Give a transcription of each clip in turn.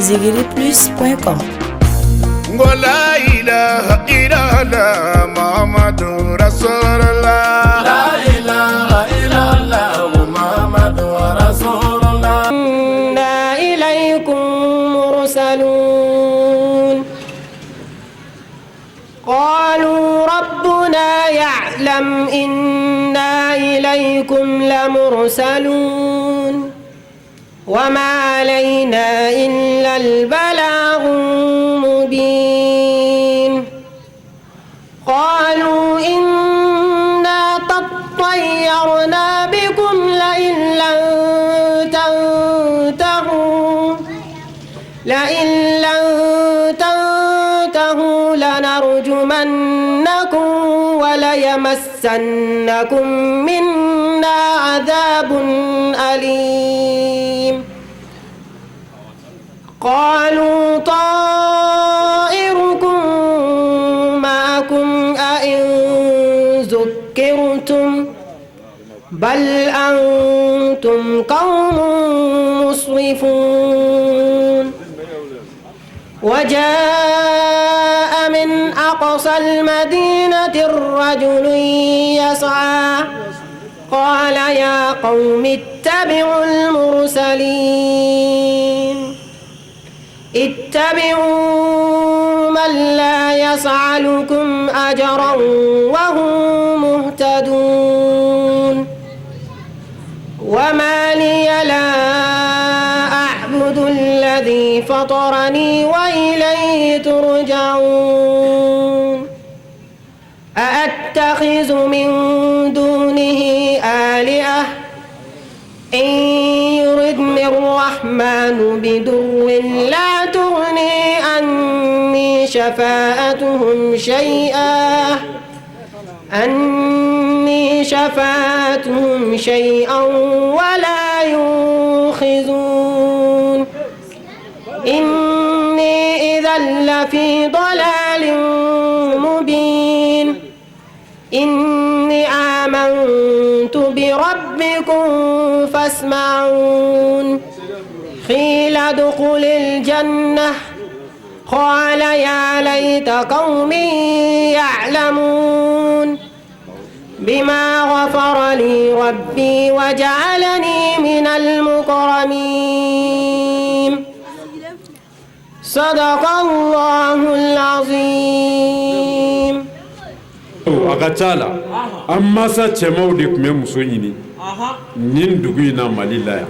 zigiriplus.com. La ilaha illallah Muhammadur Rasulullah. La ilaha illallah Muhammadur Rasulullah. Inna ilaykum mursalun. Qalu rabbuna ya'lam inna ilaykum lamursalun. وما علينا إلا البلاغ المبين قالوا إنا تطيرنا بكم لئن لم تنتهوا لنرجمنكم وليمسنكم منا عذاب أليم قالوا طائركم معكم أئن ذكرتم بل أنتم قوم مسرفون وجاء من أقصى المدينة رجل يسعى قال يا قوم اتبعوا المرسلين اتبعوا من لا يسألكم أجرا وهم مهتدون وما لي لا أعبد الذي فطرني وإليه ترجعون أأتخذ من دونه آلهة إن يردني الرحمن بضر لا تغني عني شفاعتهم شيئا ولا ينقذون إني إذا لفي ضلال مبين إني آمنت بربكم فاسمعون قيل ادخل الجنة قال يا ليت قومي يعلمون بما غفر لي ربي وجعلني من المكرمين صدق الله العظيم. Akachala amma sa cɛmaw de tun bɛ muso ɲini nin dugu in na Mali la yan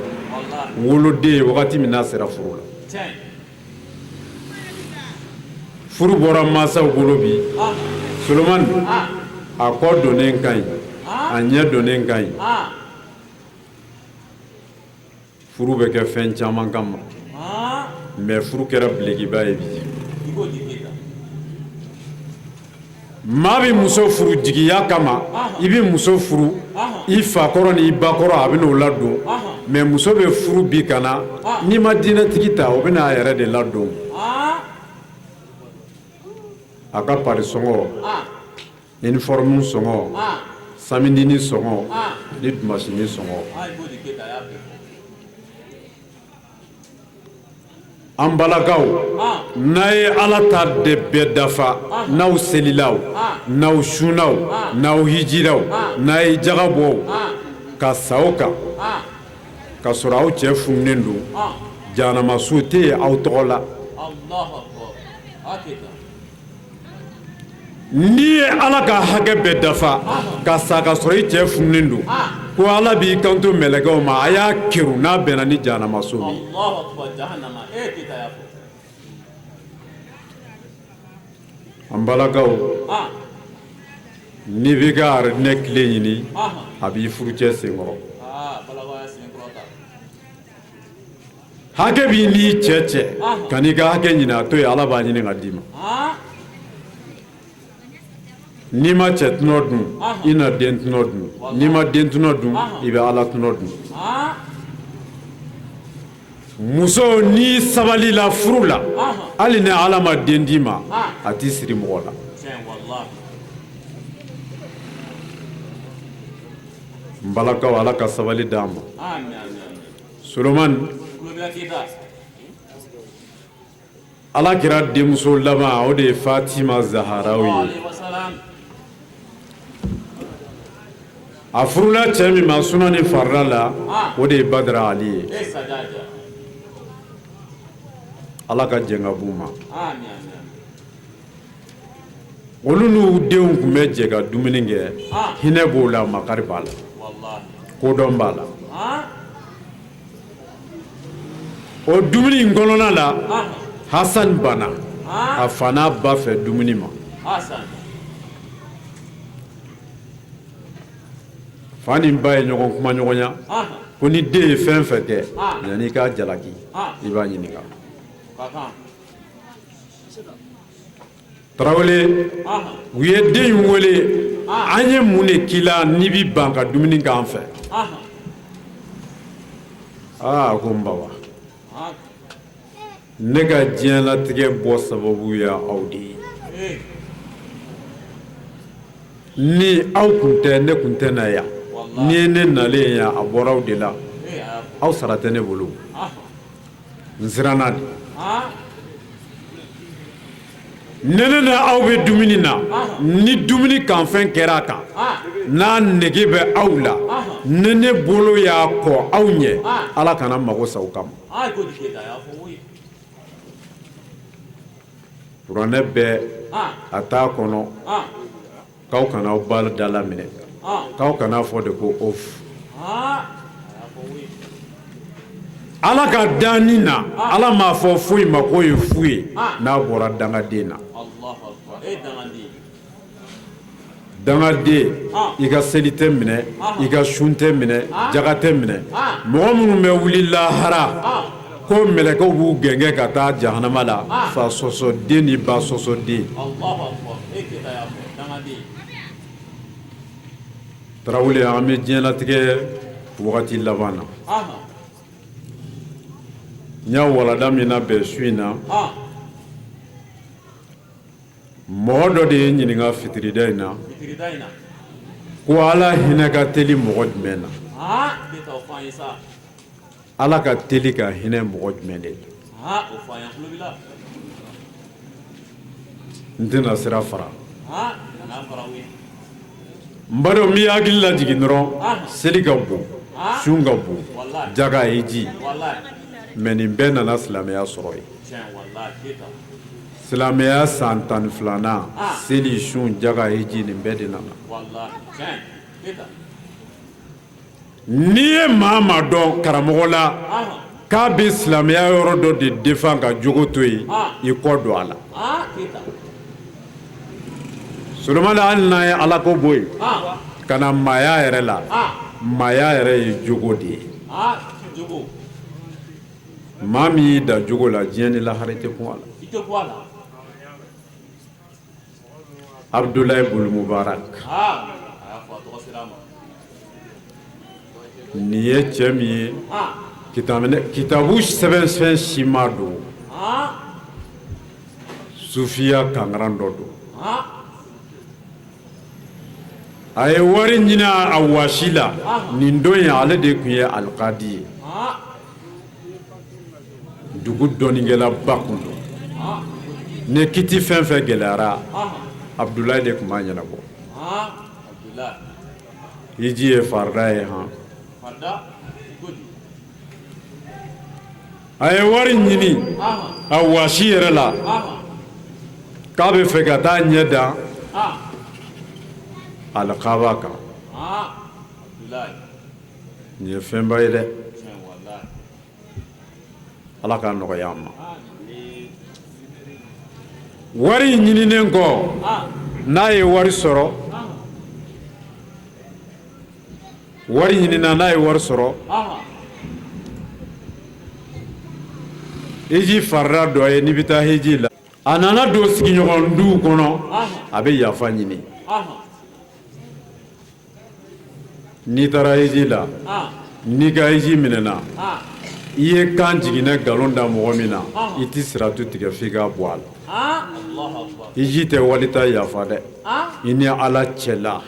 woloden wagati min n'a sera furu la furu bɔra mansaw bolo bi Solomani a kɔ donnen ka ɲi a ɲɛ donnen ka ɲi furu bɛ kɛ fɛn caman kama mais furu kɛra bilekiba ye bi maa bɛ muso furu jigiya kama i bɛ muso furu i fa kɔrɔ ni i ba kɔrɔ a bɛ n'o ladon mais muso bɛ furu bi ka na n'i ma diinɛtigi ta o bɛ n'a yɛrɛ de ladon a ka pari sɔngɔ uniforme sɔngɔ samidini sɔngɔ ni dimasini sɔngɔ an balakaw n'a ye ala ta de bɛɛ dafa n'aw selilaw n'aw sunaw n'aw hijiraw n'a ye jaga bɔ ka sa o kan ka sɔrɔ aw cɛ fununen don jahanamaso tɛ yen aw tɔgɔ la n'i ye ala ka hakɛ bɛɛ dafa ka sa ka sɔrɔ i cɛ fununen don ko ala b'i kanto mɛlɛkɛw ma a y'a keru n'a bɛnna ni jahanamaso min an balakaw n'i b'i ka aridinɛ tile ɲini a b'i furucɛ senkɔrɔ hakɛ b'i n'i cɛ cɛ ka n'i ka hakɛ ɲini a to yen ala b'a ɲini ka d'i ma n'i ma cɛ tunɔ dun i na den tunɔ dun n'i ma den tunɔ dun i bɛ ala tunɔ dun muso n'i sabali la furu la hali ni ala ma den d'i ma a t'i siri mɔgɔ la n balakaw ala ka sabali d'an ma Solomani alakira denmuso laban o de ye Fatima Zaharawi ye a furula cɛ min ma Sunani farala la o de ye Badara Ali ye ala ka jɛn ka b'u ma olu n'u denw tun bɛ jɛ ka dumuni kɛ hinɛ b'o la makari b'a la kodɔn b'a la o dumuni in kɔnɔna la Hasan bana a fa n'a ba fɛ dumuni ma fa ni ba ye ɲɔgɔn kuma ɲɔgɔnya ko ni den ye fɛn fɛn kɛ yan'i k'a jalaki i b'a ɲininka Tarawele u ye den in wele an ye mun de k'i la n'i bi ban ka dumuni k'an fɛ a ko n baba ne ka diɲɛlatigɛ bɔ sababu ya aw de ye ni aw kun tɛ ne kun tɛ na yan ni ye ne nalen yan a bɔra aw de la aw sara tɛ ne bolo n siranna de ne na aw bɛ dumuni na ni dumuni kanfɛn kɛra a kan n'a nege bɛ aw la ne bolo y'a kɔ aw ɲɛ ala kana mago sa aw kama kuranɛ bɛɛ a t'a kɔnɔ k'aw kana aw ba dala minɛ k'aw kana fɔ de ko of ala ka danni na ala m'a fɔ foyi ma k'o ye fu ye n'a bɔra dangaden na dangaden i ka seli tɛ minɛ i ka sun tɛ minɛ jaga tɛ minɛ mɔgɔ minnu bɛ wuli lahara ko mɛlɛkɛw b'u gɛngɛ ka taa jahanama la fa sɔsɔden ni ba sɔsɔden Tarawele an bɛ diɲɛlatigɛ wagati laban na n y'a walanda min na bɛn su in na mɔgɔ dɔ de ye ɲininka fitirida in na ko ala hinɛ ka teli mɔgɔ jumɛn na ala ka teli ka hinɛ mɔgɔ jumɛn de la n tɛna sira fara n ba dɔn min hakili lajigin dɔrɔn seli ka bon sun ka bon jaga hiji mɛ nin bɛɛ nana silamɛya sɔrɔ yen silamɛya san 12nan seli sun jaga hiji nin bɛɛ de nana n'i ye maa ma dɔn karamɔgɔ la k'a bɛ silamɛya yɔrɔ dɔ de défend ka jogo to yen i kɔ don a la Solomani hali n'a ye ala ko bɔ yen ka na maaya yɛrɛ la maaya yɛrɛ ye jogo de ye maa min y'i da jogo la diɲɛ ni lahara i tɛ kun a la Abdulayi Bulu Mubarak nin ye cɛ min ye kitabu sɛbɛnfɛn si ma don sufiya kangaran dɔ don a ye wari ɲini a wasi la nin don ye ale de tun ye alikadi ye dugu dɔnnikɛla ba kun don ne kiti fɛn fɛn gɛlɛyara Abdulayi de tun b'a ɲɛnabɔ hiji ye farida ye han a ye wari ɲini a wasi yɛrɛ la k'a bɛ fɛ ka taa ɲɛ da alikaaba kan nin ye fɛnba ye dɛ ala k'a nɔgɔya an ma wari ɲininen kɔ n'a ye wari sɔrɔ wari ɲinina n'a ye wari sɔrɔ hiji farida dɔ ye n'i bɛ taa hiji la a nana don sigiɲɔgɔn duw kɔnɔ a bɛ yafa ɲini n'i taara hiji la n'i ka hiji minɛna i ye kan jiginɛ nkalon da mɔgɔ min na i tɛ siratu tigɛ f'i k'a bɔ a la hiji tɛ walita yafa dɛ i ni ala cɛla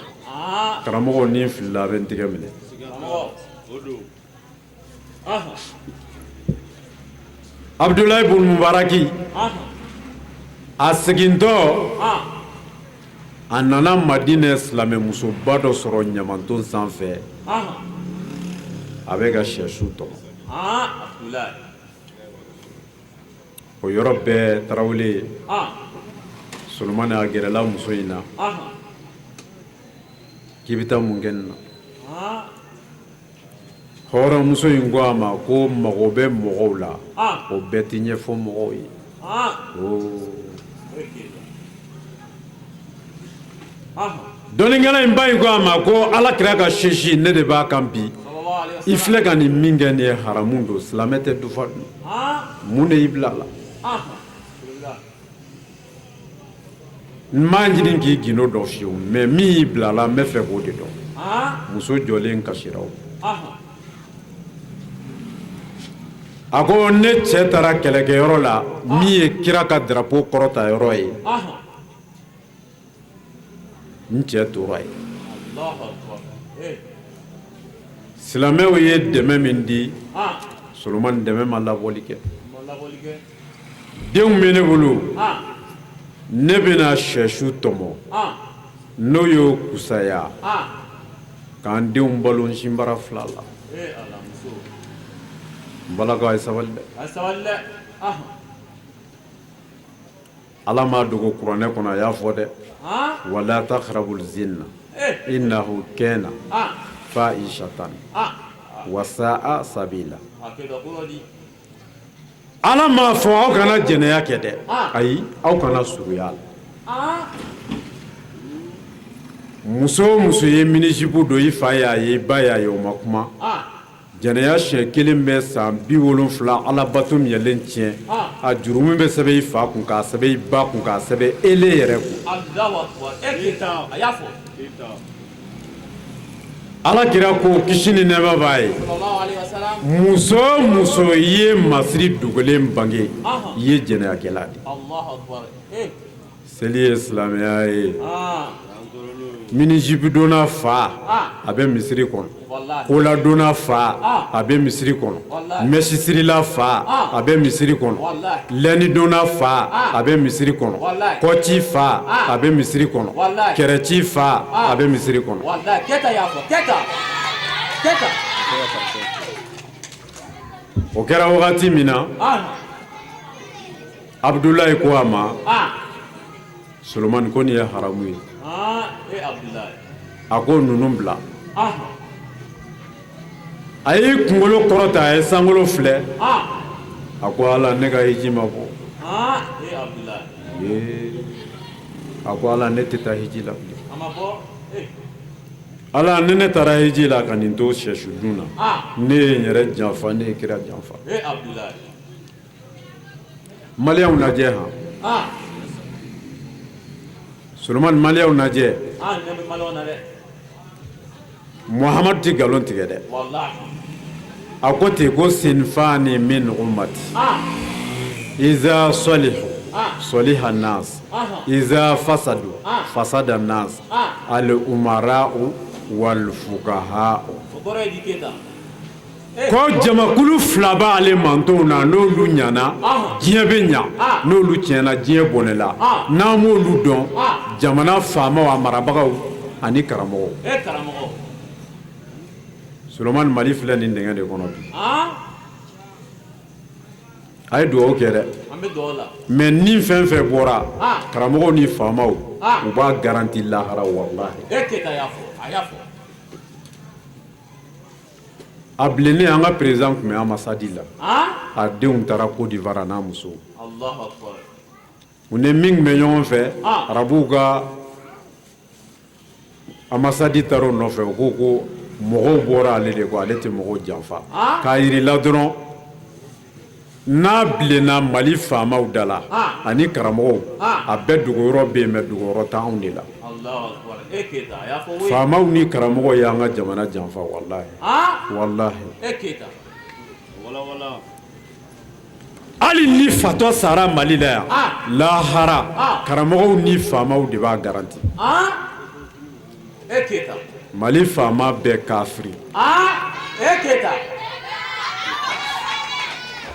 karamɔgɔ ni filila a bɛ n tigɛ minɛ Abdulayi Bulu Mubaraki a segintɔ a nana Madinɛ silamɛmusoba dɔ sɔrɔ ɲamanton sanfɛ a bɛ ka sɛsu tɔmɔ o yɔrɔ bɛɛ Tarawele Solomani a gɛrɛla muso in na k'i bɛ taa mun kɛ nin na hɔrɔnmuso in ko a ma ko mago bɛ mɔgɔw la o bɛɛ tɛ ɲɛfɔ mɔgɔw ye dɔnnikɛla in ba in ko a ma ko Alakira ka sɛsi ne de b'a kan bi i filɛ ka nin min kɛ nin ye haramu don silamɛ tɛ dufa dun mun de y'i bila a la n m'a ɲini k'i gindo dɔn fiyewu mais min y'i bila a la n bɛ fɛ k'o de dɔn muso jɔlen kasira o a ko ne cɛ taara kɛlɛkɛyɔrɔ la min ye kira ka drapeau kɔrɔta yɔrɔ ye n cɛ tora yen silamɛw ye dɛmɛ min di Solomani dɛmɛ ma labɔli kɛ denw bɛ ne bolo ne bɛna sɛsu tɔmɔ n'o y'o kusaya k'an denw balo n sinbara fila la n balakaw a ye sabali dɛ Ala m'a dogo kuranɛ kɔnɔ a y'a fɔ dɛ wala taqrabul zina innahu kana fahishatan wa sa'a sabila Ala m'a fɔ aw kana jɛnɛya kɛ dɛ ayi aw kana surunya la muso o muso ye minisipu don i fa y'a ye i ba y'a ye o ma kuma jɛnɛya siɲɛ kelen bɛ san 70 Ala bato ɲɛlen tiɲɛ a juru min bɛ sɛbɛn i fa kun k'a sɛbɛn i ba kun k'a sɛbɛn ele yɛrɛ kun Alakira ko kisi ni nɛɛma b'a ye muso o muso i ye masiri dogolen bange i ye jɛnɛyakɛla de seli ye silamɛya ye minijipu donna fa a bɛ misiri kɔnɔ kola donna fa a bɛ misiri kɔnɔ mɛsisirila fa a bɛ misiri kɔnɔ lɛni donna fa a bɛ misiri kɔnɔ kɔci fa a bɛ misiri kɔnɔ kɛrɛci fa a bɛ misiri kɔnɔ o kɛra wagati min na Abdulayi ko a ma Solomani ko nin ye haramu ye a ko ninnu bila a y'i kunkolo kɔrɔta a ye sankolo filɛ a ko Ala ne ka hiji ma bɔ a ko Ala ne tɛ taa hiji la bilen Ala ni ne taara hiji la ka nin to sɛsu dun na ne ye n yɛrɛ janfa ne ye kira janfa maliyɛnw lajɛ han Solomani maliyɛnw lajɛ Muhamadu tɛ nkalon tigɛ dɛ a ko ten ko sinfani min ummati iza salihu saliha nas iza fasadu fasada nas al umara'u wal fuqaha'u ko jamakulu fila b'ale mantonw na n'olu ɲana diɲɛ bɛ ɲa n'olu tiɲɛna diɲɛ bɔnɛla n'an m'olu dɔn jamana faamaw a marabagaw ani karamɔgɔw Solomani Mali filɛ nin dingɛ de kɔnɔ bi a ye dugawu kɛ dɛ mais ni fɛn fɛn bɔra karamɔgɔw ni faamaw u b'a garanti lahara wallahi a bilennen an ka président tun bɛ ambassade la a denw taara Côte d'Ivoire n'a muso u ni min tun bɛ ɲɔgɔn fɛ arabuw ka ambassade taara o nɔfɛ u ko ko mɔgɔw bɔra ale de ko ale tɛ mɔgɔw janfa k'a yirila dɔrɔn n'a bilenna Mali faamaw da la ani karamɔgɔw a bɛɛ dogoyɔrɔ bɛ yen mais dogoyɔrɔ tɛ anw de la faamaw ni karamɔgɔw y'an ka jamana janfa wallahi hali ni fatɔ sara Mali la yan lahara karamɔgɔw ni faamaw de b'a garanti Mali faama bɛɛ kafiri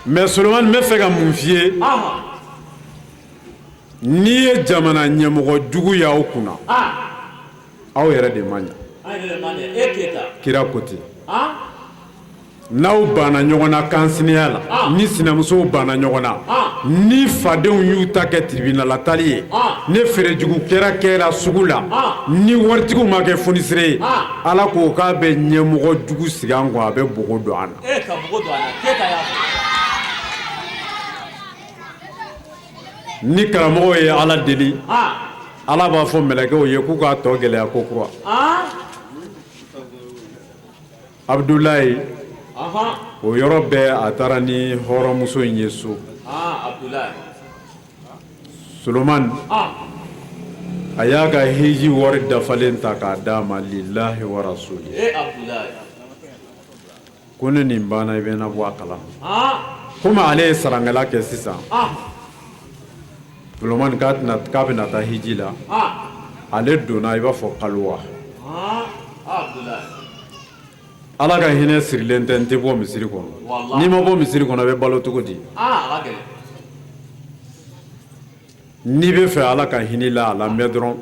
mais Solomani n bɛ fɛ ka mun f'i ye n'i ye jamana ɲɛmɔgɔ jugu y'aw kunna aw yɛrɛ de man ɲa kira ko ten n'aw banna ɲɔgɔn na kansinaya la ni sinamusow banna ɲɔgɔn na ni fadenw y'u ta kɛ tribunal la tali ye ni feerejugu kɛra sugu la ni waritigiw ma kɛ fonisire ye ala ko k'a bɛ ɲɛmɔgɔ jugu sigi an kun a bɛ bogo don an na ni karamɔgɔw ye ala deli ala b'a fɔ mɛlɛkɛw ye k'u k'a tɔ gɛlɛya ko kura Abdulayi o yɔrɔ bɛɛ a taara ni hɔrɔnmuso in ye so Solomani a y'a ka hiji wari dafalen ta k'a d'a ma lillahi wa rasuli ko ne nin banna i bɛ na bɔ a kalama komi ale ye sarangɛla kɛ sisan Solomani k'a bɛna taa hiji la ale donna i b'a fɔ kalowa ala ka hinɛ sirilen tɛ n tɛ bɔ misiri kɔnɔ n'i ma bɔ misiri kɔnɔ i bɛ balo cogo di n'i bɛ fɛ ala ka hinɛ la a lamɛn dɔrɔn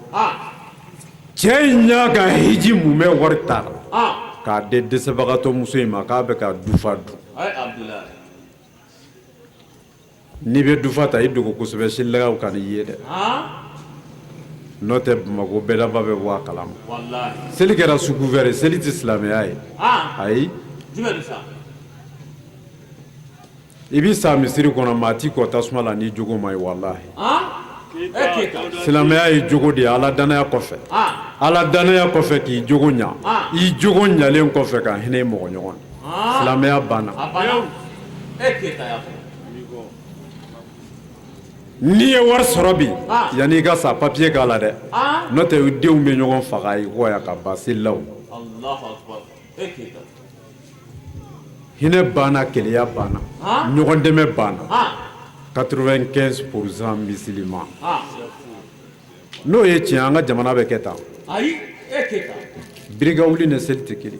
cɛ in y'a ka hiji mun bɛ wari ta k'a di dɛsɛbagatɔ muso in ma k'a bɛ ka dufa dun n'i bɛ dufa ta i dogo kosɛbɛ selilakaw ka n'i ye dɛ n'o tɛ Bamako bɛɛdaba bɛ bɔ a kalama seli kɛra sugu wɛrɛ seli tɛ silamɛya ye ayi i bɛ sa misiri kɔnɔ maa t'i kɔ tasuma la n'i jogo ma ye walahi silamɛya ye jogo de ye ala danaya kɔfɛ ala danaya kɔfɛ k'i jogo ɲa i jogo ɲalen kɔfɛ ka hinɛ mɔgɔ ɲɔgɔn na silamɛya banna n'i ye wari sɔrɔ bi yanni i ka sa papiye k'a la dɛ n'o tɛ i denw bɛ ɲɔgɔn faga i kɔ yan ka ban selilaw hinɛ banna keleya banna ɲɔgɔn dɛmɛ banna 95% musulman n'o ye tiɲɛ an ka jamana bɛ kɛ tan birika wuli ni seli tɛ kelen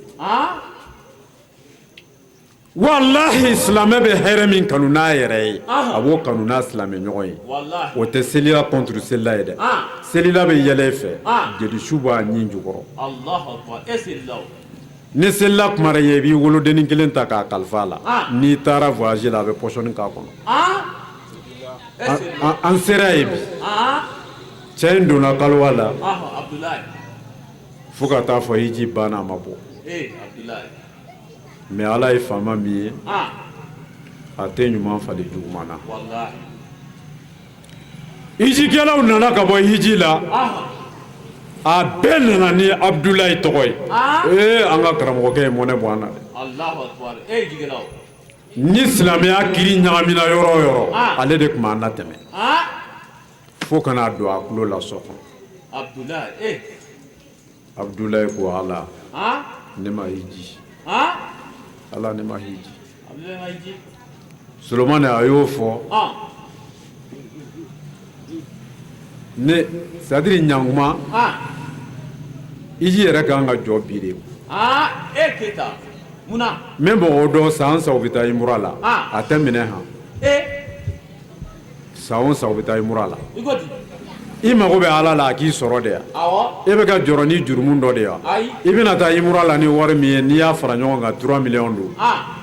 wallahi silamɛ bɛ hɛrɛ min kanu n'a yɛrɛ ye a b'o kanu n'a silamɛ ɲɔgɔn ye o tɛ selila contre selila ye dɛ selila bɛ yɛlɛ fɛ jelisu b'a ɲin jukɔrɔ ni selila kumara ye i b'i wolodennin kelen ta k'a kalifa a la n'i taara voyage la a bɛ pɔsɔni k'a kɔnɔ an sera ye bi cɛ in donna kalowa la fo ka taa fɔ hiji banna a ma bɔ mais ala ye faama min ye a tɛ ɲuman fali juguman na hijikɛlaw nana ka bɔ hiji la a bɛɛ nana ni Abdulayi tɔgɔ ye an ka karamɔgɔkɛ ye mɔnɛ bɔ an na dɛ ni silamɛya kiri ɲagamina yɔrɔ o yɔrɔ ale de tun b'an latɛmɛ fo ka n'a don a tulo la so kɔnɔ Abdulayi ko ala ne ma hiji ala ne ma hiji Solomani a y'o fɔ ne c'est-à-dire ɲankuma hiji yɛrɛ kan ka jɔ bi de min b'o dɔn san sa u bɛ taa imura la a tɛ minɛ han san o san u bɛ taa imura la i mago bɛ ala la a k'i sɔrɔ de yan e bɛ ka jɔrɔ ni jurumu dɔ de yan i bɛna taa imura la ni wari min ye n'i y'a fara ɲɔgɔn kan 3 millions don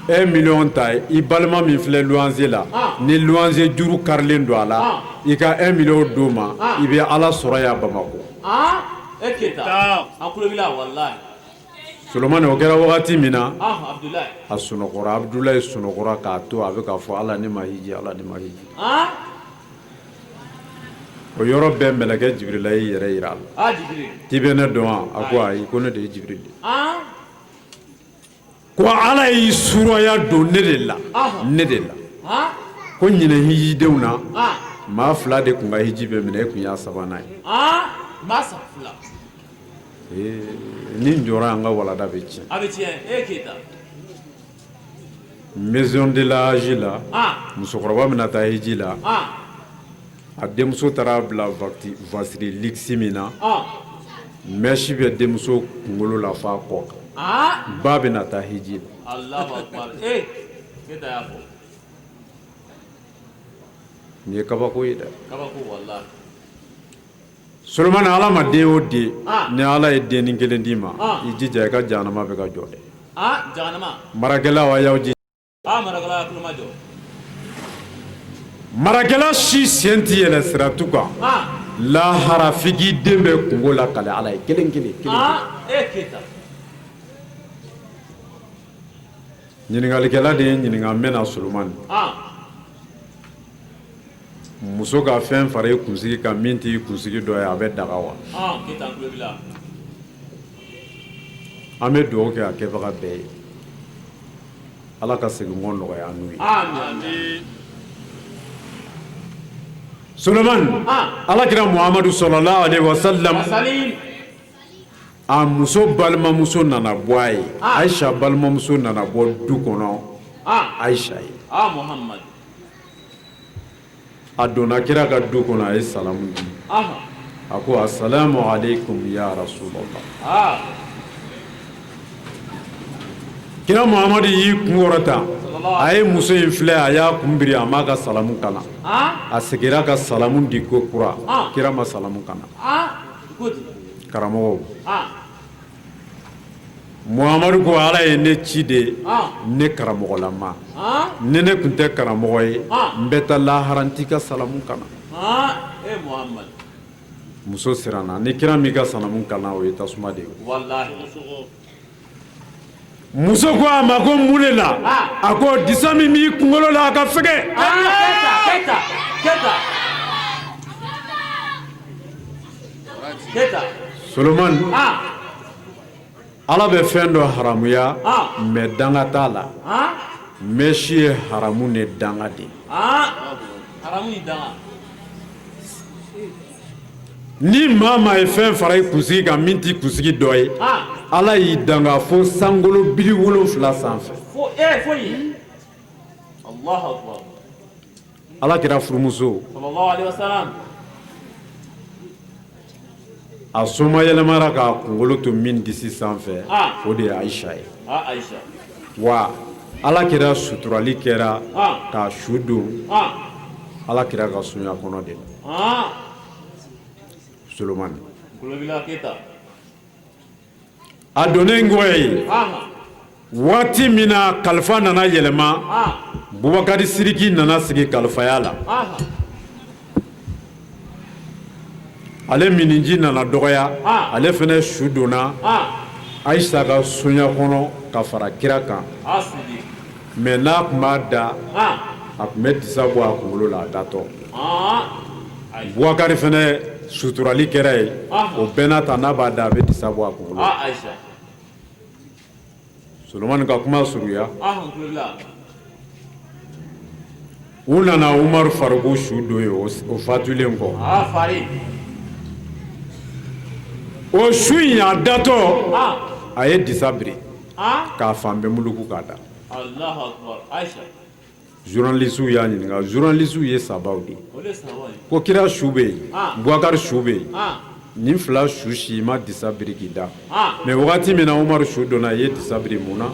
1 million ta i balima min filɛ luwanze la ni luwanze juru karilen don a la i ka 1 million d'o ma i bɛ ala sɔrɔ yan Bamako Solomani o kɛra wagati min na a sunɔgɔra Abdulayi sunɔgɔra k'a to a bɛ k'a fɔ ala ne ma hiji ala ne ma hiji o yɔrɔ bɛɛ mɛlɛkɛ Jibirila y'i yɛrɛ yira a la k'i bɛ ne dɔn wa a ko ayi ko ne de ye Jibirila ko ala y'i suraya don ne de la ko ɲinɛ hijidenw na maa 2 de tun ka hiji bɛ minɛ e tun y'a 3nan ye ni n jɔra an ka walada bɛ tiɲɛ maison de l'âge la musokɔrɔba bɛna taa hiji la a denmuso taara bila vasiri liksi min na mɛsi bɛ denmuso kunkolo la f'a kɔ kan ba bɛna taa hiji la nin ye kabako ye dɛ Solomon ala ma den o den ni ala ye den ni kelen d'i ma i jija i ka jahanama bɛ ka jɔ dɛ jahanama marakɛlaw a y'aw jija marakɛla ya kuluma jɔ marakɛla si sen ti yɛlɛ siratu kan lahara f'i k'i den bɛ kungo la kale ala ye kelen kelen keta ɲiningalikɛla de ye ɲininga n bɛna Solomani muso ka fɛn fara i kunsigi kan min t'i kunsigi dɔ ye a bɛ daga wa an bɛ dugawu kɛ a kɛbaga bɛɛ ye ala ka seginko nɔgɔya n'u ye Solomani alakira Muhamadu sallallahu alaihi wasallam a muso balimamuso nana bɔ a ye Ayisa balimamuso nana bɔ du kɔnɔ Ayisa ye a donna kira ka du kɔnɔ a ye salamu di a ko assalamu alaikum ya rasulallah kira Muhamadu y'i kunkɔrɔta a ye muso in filɛ a y'a kunbiri a m'a ka salamu kana a segira ka salamu di ko kura kira ma salamu kana karamɔgɔw Muhamadu ko ala ye ne ci de ne karamɔgɔlama ne kun tɛ karamɔgɔ ye n bɛ taa lahara n t'i ka salamu kana muso siranna ni kira m'i ka salamu kana o ye tasuma de ye muso ko a ma ko mun de la a ko disa min b'i kunkolo la a ka fɛgɛ Solomani ala bɛ fɛn dɔ haramuya mais danga t'a la mɛsi ye haramu ni danga de ni maa ye fɛn fara i kunsigi kan min t'i kunsigi dɔ ye ala y'i danga fo sankolo bili 7 sanfɛ ala kɛra furumuso a soma yɛlɛmara k'a kunkolo to min disi sanfɛ o de ye Ayisa ye wa ala kɛra suturali kɛra k'a su don ala kɛra ka sunya kɔnɔ de Solomani a donnen kɔ ye waati min na kalifa nana yɛlɛma Bubakari Sidiki nana sigi kalifaya la ale miniji nana dɔgɔya ale fana su donna Ayisa ka sonya kɔnɔ ka fara kira kan mais n'a tun b'a da a tun bɛ disa bɔ a kunkolo la a datɔ Bubakari fana suturali kɛra ye o bɛɛ n'a ta n'a b'a da a bɛ disa bɔ a kunkolo la Solomani ka kuma surunya u nana Umaru Faruku su don ye o fatulen kɔ o su in a datɔ a ye disa biri k'a fan bɛɛ muluku k'a da journaliste y'a ɲininka journaliste ye sabaw de ko kira su bɛ yen Bubakari su bɛ yen nin fila su si ma disa biri k'i da mais wagati min na Umaru su donna a ye disa biri mun na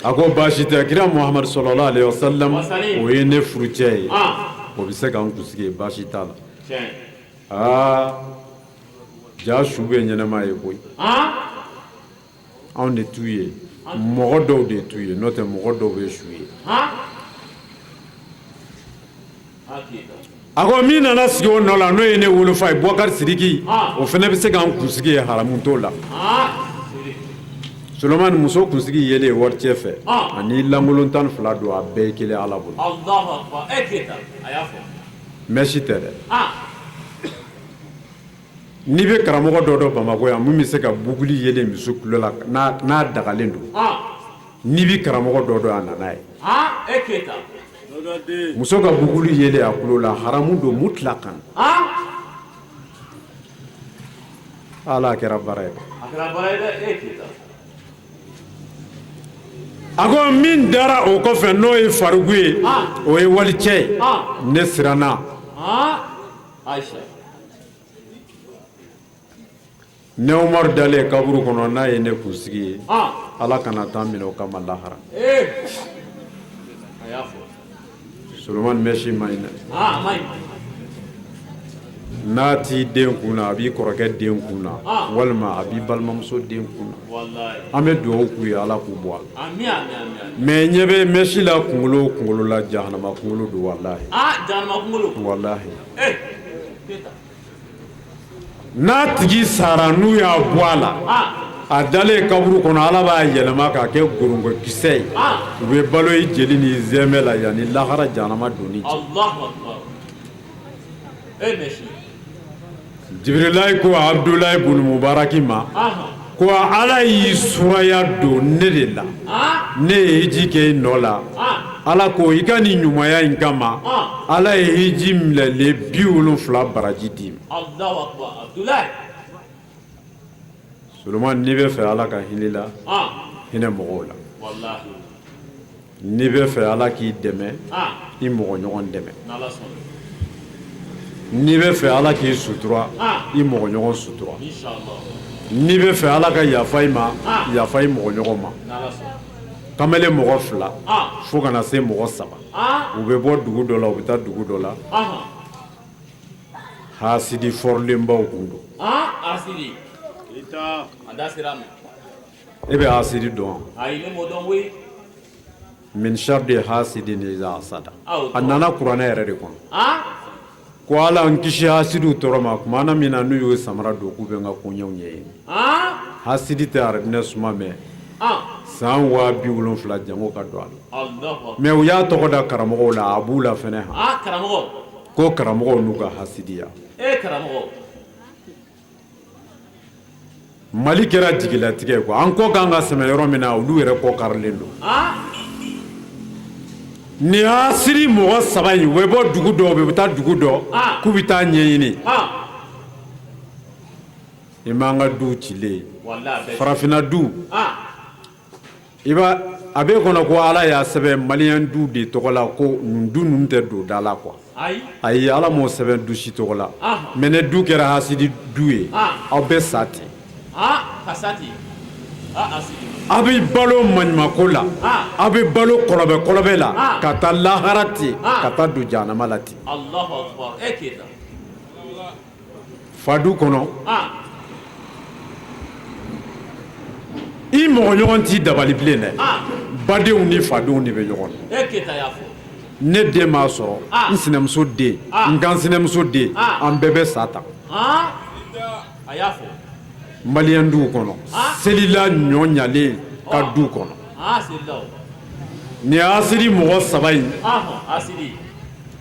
a ko baasi tɛ kira Muhamadu sallallahu alaihi wasallam o ye ne furucɛ ye o bɛ se k'an kunsigi ye baasi t'a la ja su bɛ ɲɛnɛma ye koyi anw de t'u ye mɔgɔ dɔw de t'u ye n'o tɛ mɔgɔ dɔw bɛ su ye a ko min nana sigi o nɔ la n'o ye ne wolofa ye Bubakari Sidiki o fana bɛ se k'an kunsigi ye haramu t'o la Solomani muso kunsigi yelen waricɛ fɛ ani lankolon 12 don a bɛɛ ye kelen ala bolo mɛsi tɛ dɛ n'i bɛ karamɔgɔ dɔ dɔn Bamakɔ yan mun bɛ se ka buguli yelen muso tulo la n'a dagalen don n'i bɛ karamɔgɔ dɔ dɔn a nana ye muso ka buguli yelen a tulo la haramu don mutlakan ala kɛra baara ye a ko min dara o kɔfɛ n'o ye Faruku ye o ye walicɛ ye ne siranna ne Umaru dalen kaburu kɔnɔ n'a ye ne kunsigi ye ala kana taa minɛ o kama lahara Solomon meshi maina mai nati den kuna abi koroke den kuna walma abi balmamso den kuna wallahi ame do ku ya ala ku bo ami me nyebe meshi la kungolo la jahannama kungolo do wallahi jahannama kungolo wallahi keta na tigi sara nu ya boala a dale kaburu kono ala b'a yɛlɛma k'a kɛ gorongo kisɛ ye u bɛ balo i jeli ni zɛmɛ la yanni lahara jahanama donni cɛ Allahu akbar meshi Jibrilayi ko Abdulayi bun Mubaraki ma ko ala y'i suraya don ne de la ne ye hiji kɛ i nɔ la ala ko i ka nin ɲumanya in kama ala ye hiji minɛlen 70 baraji di ma Allahu akbar Abdulayi Solomon n'i bɛ fɛ ala ka hinɛ la hinɛ mɔgɔw la wallahi n'i bɛ fɛ ala k'i dɛmɛ i mɔgɔ ɲɔgɔn dɛmɛ n'i bɛ fɛ ala k'i sutura i mɔgɔ ɲɔgɔn sutura n'i bɛ fɛ ala ka yafa i ma yafa i mɔgɔ ɲɔgɔn ma kamalen mɔgɔ 2 fo kana se mɔgɔ 3 u bɛ bɔ dugu dɔ la u bɛ taa dugu dɔ la hasidi fɔrilenbaw kun don hasidi e bɛ hasidi dɔn ne m'o dɔn we min sharri hasidin iza hasada a nana kuranɛ yɛrɛ de kɔnɔ ko ala n kisi hasidiw tɔɔrɔ ma kumana min na n'u y'o samara don k'u bɛ n ka koɲɛw ɲɛɲini hasidi tɛ aradinɛ suma mɛ san 70,000 jango ka don a la mɛ u y'a tɔgɔ da karamɔgɔw la a b'u la fɛnɛ ko karamɔgɔw n'u ka hasidiya Mali kɛra jigilatigɛ ye quoi an kɔ kan ka sɛmɛ yɔrɔ min na olu yɛrɛ kɔ karilen don ni hasidi mɔgɔ 3 in u bɛ bɔ dugu dɔ u bɛ taa dugu dɔ k'u bɛ taa ɲɛɲini i m'an ka duw cilen farafinna du i b'a a b'e kɔnɔ ko ala y'a sɛbɛn maliyɛn du de tɔgɔ la ko nin du ninnu tɛ don da la quoi ayi ala m'o sɛbɛn du si tɔgɔ la mɛ ne du kɛra hasidi du ye aw bɛ sa ten a bɛ balo maɲumako la a bɛ balo kɔlɔbɛ la ka taa lahara ten ka taa don jahanama la ten fadu kɔnɔ i mɔgɔ ɲɔgɔn t'i dabali bilen dɛ badenw ni fadenw de bɛ ɲɔgɔn na ne den m'a sɔrɔ n sinamuso den n kan sinamuso den an bɛɛ bɛ sa tan maliyɛn duw kɔnɔ selila ɲɔ ɲalen ka du kɔnɔ ni hasidi mɔgɔ 3 in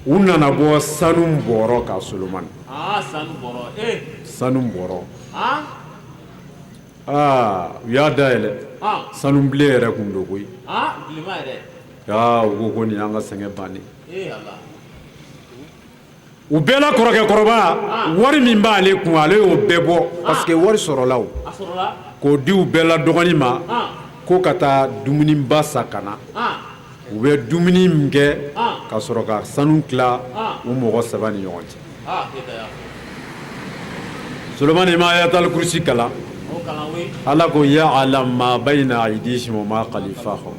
u nana bɔ sanu bɔrɔ ka Solomani sanu bɔrɔ u y'a dayɛlɛ sanu bilen yɛrɛ kun don koyi u ko ko nin y'an ka sɛgɛn bannen u bɛɛ la kɔrɔkɛkɔrɔba wari min b'ale kun ale y'o bɛɛ bɔ parce que wari sɔrɔla o k'o di u bɛɛ la dɔgɔnin ma ko ka taa dumuniba san ka na u bɛ dumuni min kɛ ka sɔrɔ ka sanu tila u mɔgɔ 3 ni ɲɔgɔn cɛ Solomani ma ayatal kursi kalan ala ko ya'lam ma bayna aydihim wa ma khalfahum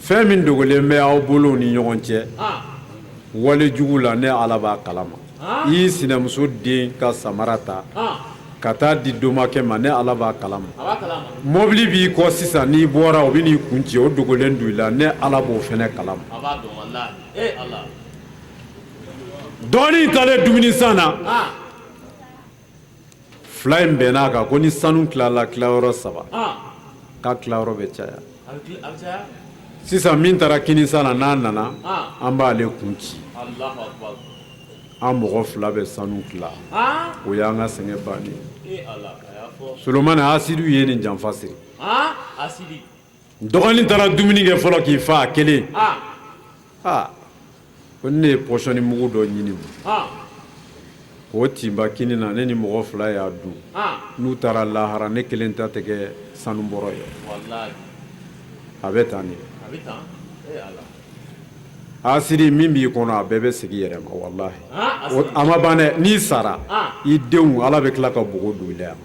fɛn min dogolen bɛ aw bolo ni ɲɔgɔn cɛ wale jugu la ne ala b'a kalama i sinamuso den ka samara ta ka taa di domakɛ ma ne ala b'a kalama mobili b'i kɔ sisan n'i bɔra o bɛ n'i kun ci o dogolen don i la ne ala b'o fɛnɛ kalama dɔɔnin talen dumuni san na 2 in bɛnn'a kan ko ni sanu tilala tilayɔrɔ 3 k'a tilayɔrɔ bɛ caya sisan min taara kinisan na n'a nana an b'ale kun ci an mɔgɔ 2 bɛ sanu tila o y'an ka sɛgɛn bannen Solomani hasidiw ye nin janfa siri dɔgɔnin taara dumuni kɛ fɔlɔ k'i fa a kelen ko ne ye pɔsɔni mugu dɔ ɲini o tinba kini na ne ni mɔgɔ 2 y'a dun n'u taara lahara ne kelen ta tɛ kɛ sanu bɔrɔ ye a bɛ tan de hasidi min b'i kɔnɔ a bɛɛ bɛ segin i yɛrɛ ma wallahi a ma ban dɛ n'i sara i denw ala bɛ tila ka bogo don i la yan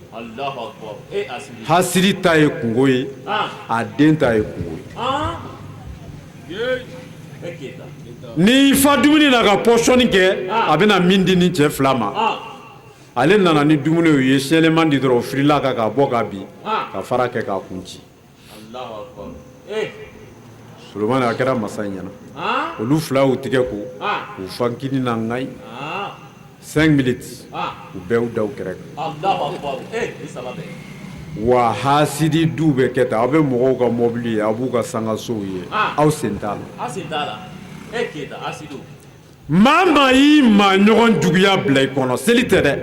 hasidi ta ye kungo ye a den ta ye kungo ye E Keita. ni fa dumuni na ka portion kɛ a bɛna min di ni cɛ fila ma ale nana ni dumuni u ye sɛlɛman di dɔrɔn o firila ka bɔ ka bin ka fara kɛ k'a kun ci Allahu Akbar. Eh. Solomani a kɛra masa ɲɛna olu fila y'u tigɛ ko k'u fan kini na ŋayi 5 minutes u bɛɛ y'u da u kɛrɛ kan Allahu Akbar. Eh, ni saba bɛ. wa hasidi du bɛ kɛ tan aw bɛ mɔgɔw ka mɔbili ye aw b'u ka sangasow ye aw sen t'a la Asindala. E Keita, asidu. maa maa y'i maa ɲɔgɔn juguya bila i kɔnɔ seli tɛ dɛ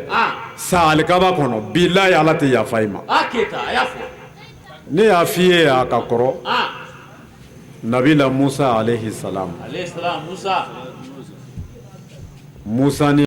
sa alikaba kɔnɔ bilahi ala tɛ yafa i ma Keita, a y'a fɔ. ne y'a f'i ye a ka kɔrɔ nabila musa alayhi salam Alayhi salam, Musa. musa ni